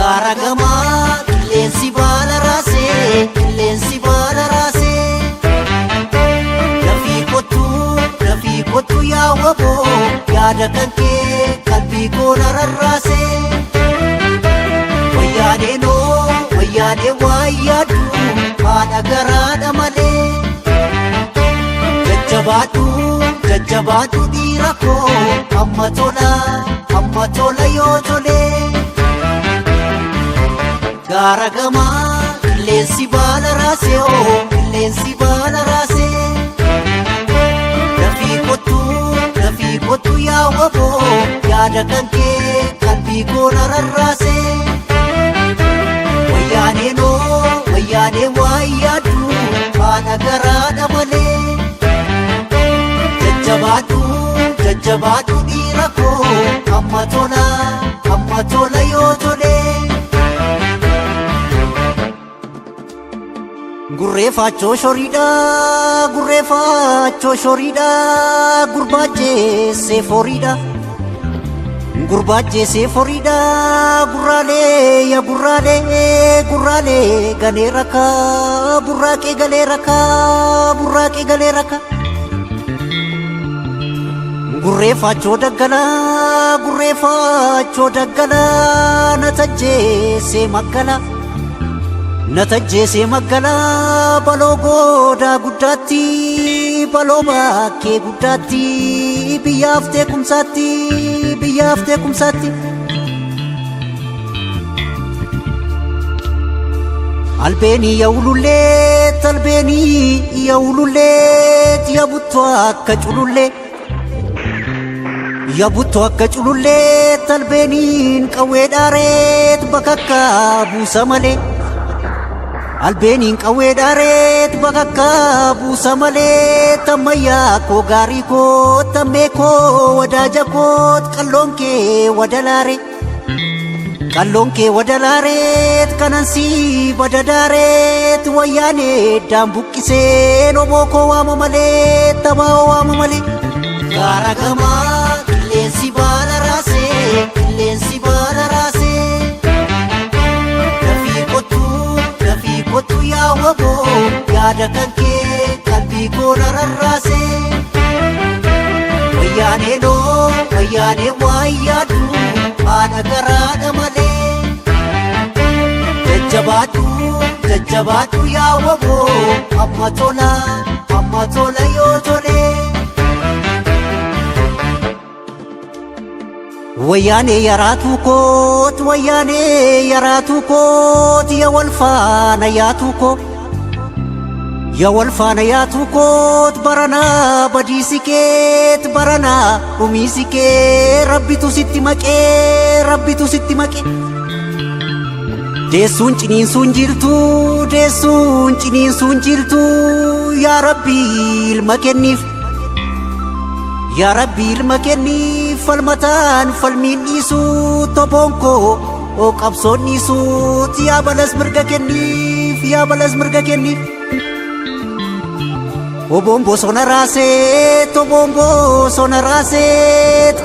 Garagama qilleensi baala raasee qilleensi baala raasee Lafii kottu yaa waboo yaada kan kee qalbii koo na rarraasee Wayyaanee waa yaadu haadha garaadha malee Jajjabaadhu dhiira koo amma tola yoo tolee Garagama qilleensi baala raasee qilleensi baala raasee Lafii kottu yaa waboo yaada kan kee qalbii koo na rarraasee Wayyaanee waa yaadu haadha garaadha malee Jajjabaadhu dhiira koo amma tola yoo tolee Gurreeffachoo shoriidha gurbaajjeessee foriidha gurraalee galee rakaa burraaqee galee rakaa Gurreeffachoo daggalaa na tajjeesee maggalaa baloo goodaa guddaatti baloo bakkee guddaatti biyyaaf teekumsaatti Albeenii yaa'ululleet yabuttu akka cululleet albeeniin qawwee dhaareet bakakka buusa malee Albeenin qawwee dhaareet bakakka buusa malee tammayyaa koo gaarii koo tammee koo wadaaja koot qalloon kee wadalaareet kanansii badadaareet wayyaanee daambuqqisee noboo koo waama malee tabaa'oo waama malee Garagama qilleensi baala raasee qilleensi baala raasee Lafii kottu yaa waboo yaada kan kee qalbii koo na rarraasee Wayyaanee waa yaadu haadha garaadha malee Jajjabaadhu yaa waboo amma tola yoo tolee Wayyaanee yaraatuu koot yaa wal faana yaatuu koot baranaa badiisi keet baranaa dhumiisi kee rabbitu sitti maqee Deessuun ciniinsuun jirtu yaa Rabbii ilma kenniif falmataan falmiin dhiisuu toboon koo qabsoon dhiisuut yaa balas mirga kenniif Oboon bosona raaseet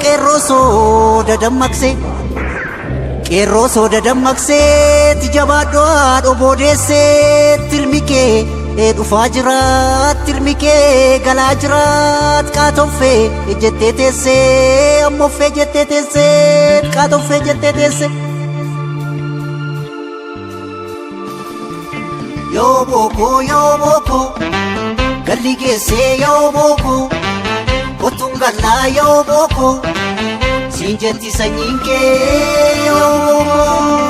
qeerroo sooda dammaqseet jabaadhoo haadhoo boodeesseet tirmi kee dhufaa jiraat tirmi kee galaa jiraat qaatoffee jettee teessee ammooffee jettee teessee qaatoffee jettee teessee Yoo bookoo galli geessee yoo bookoo kottuun gallaa yoo bookoo siin jetti sanyiin kee yoo bookoo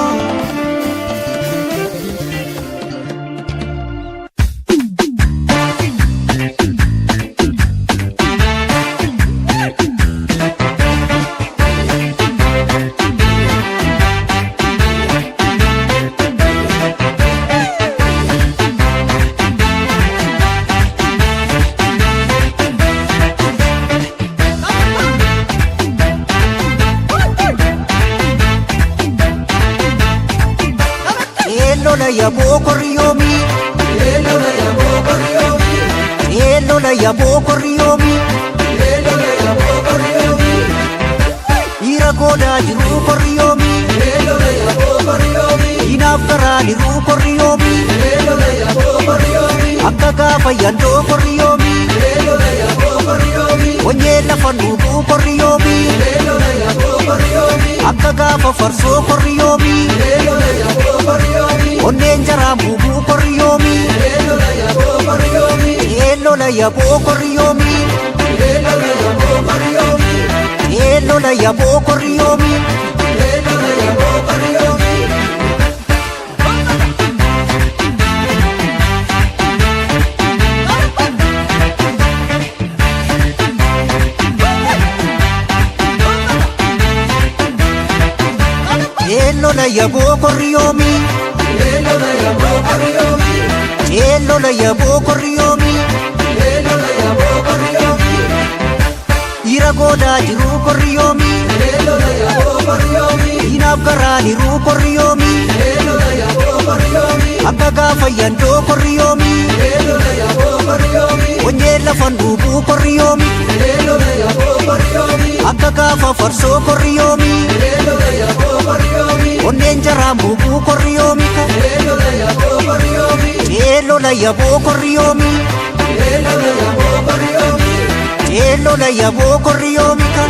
yaboo korriyoomi dhiira goodaa jiru korriyoomi garani rukorriyomi akka gaafa yandoo korriyomi onyee lafa nuubuu korriyomi akka gaafa farsoo korriyomi onneen jaraa buubuu korriyomi eellola yaboo korriyomi eellola yaboo korriyomi eellola yaboo korriyomi eellola yaboo korriyomi dhiira goodaa jiruu korriyomi diinaaf garaaniruu korriyomi akka gaafa yandoo korriyomi onyee lafan duubuu korriyomi akka gaafa farsoo korriyomi onneen jaraan buubuu korriyomi eellola yaboo korriyomi eellola yaboo korriyomi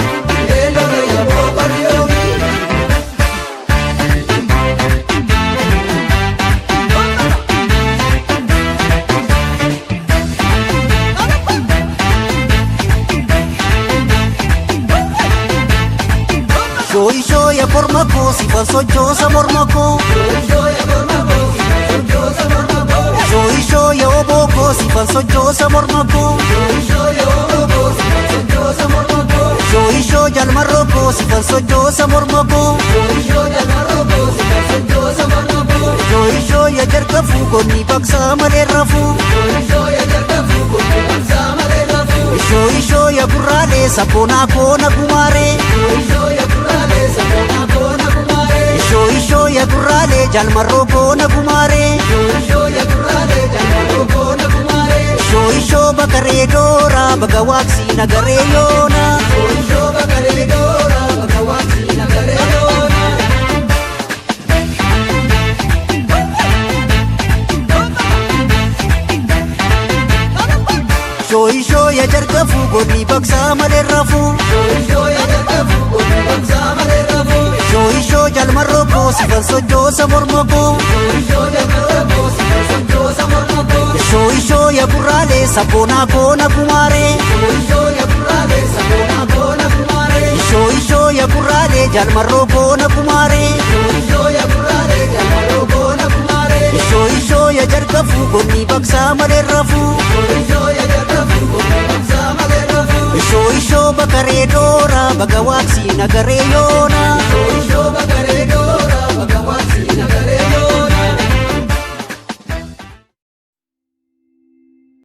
Shoyi shoya korma ko sifan sochoosa morma ko Shoyi shoya oboo ko sifan sochoosa morma ko Shoyi shoya jalmarroo ko sifan sochoosa morma ko Shoyi shoya jarqafuu konni baqsaa malee rafuu Shoyi shoya gurraalee sabboonaa koona gumaaree Shoyi shoya gurraalee jalmarroo koona gumaaree Shoyi shoo bakaree doora baga waaqsii nagaree yoona Shoyi shoya jarqafuu godhii baqsaa malee rafuu Shoyi shoo jalmarroo koo sifan sochoosa morma koo Shoyi shoya gurraalee sabboonaa koona gumaaree Shoyi shoya gurraalee jalmarroo koona gumaaree Shoyi shoya jarqafuu godhii baqsaa malee rafuu Shoyi shoo bakaree doora baga waaqsii nagaree yoona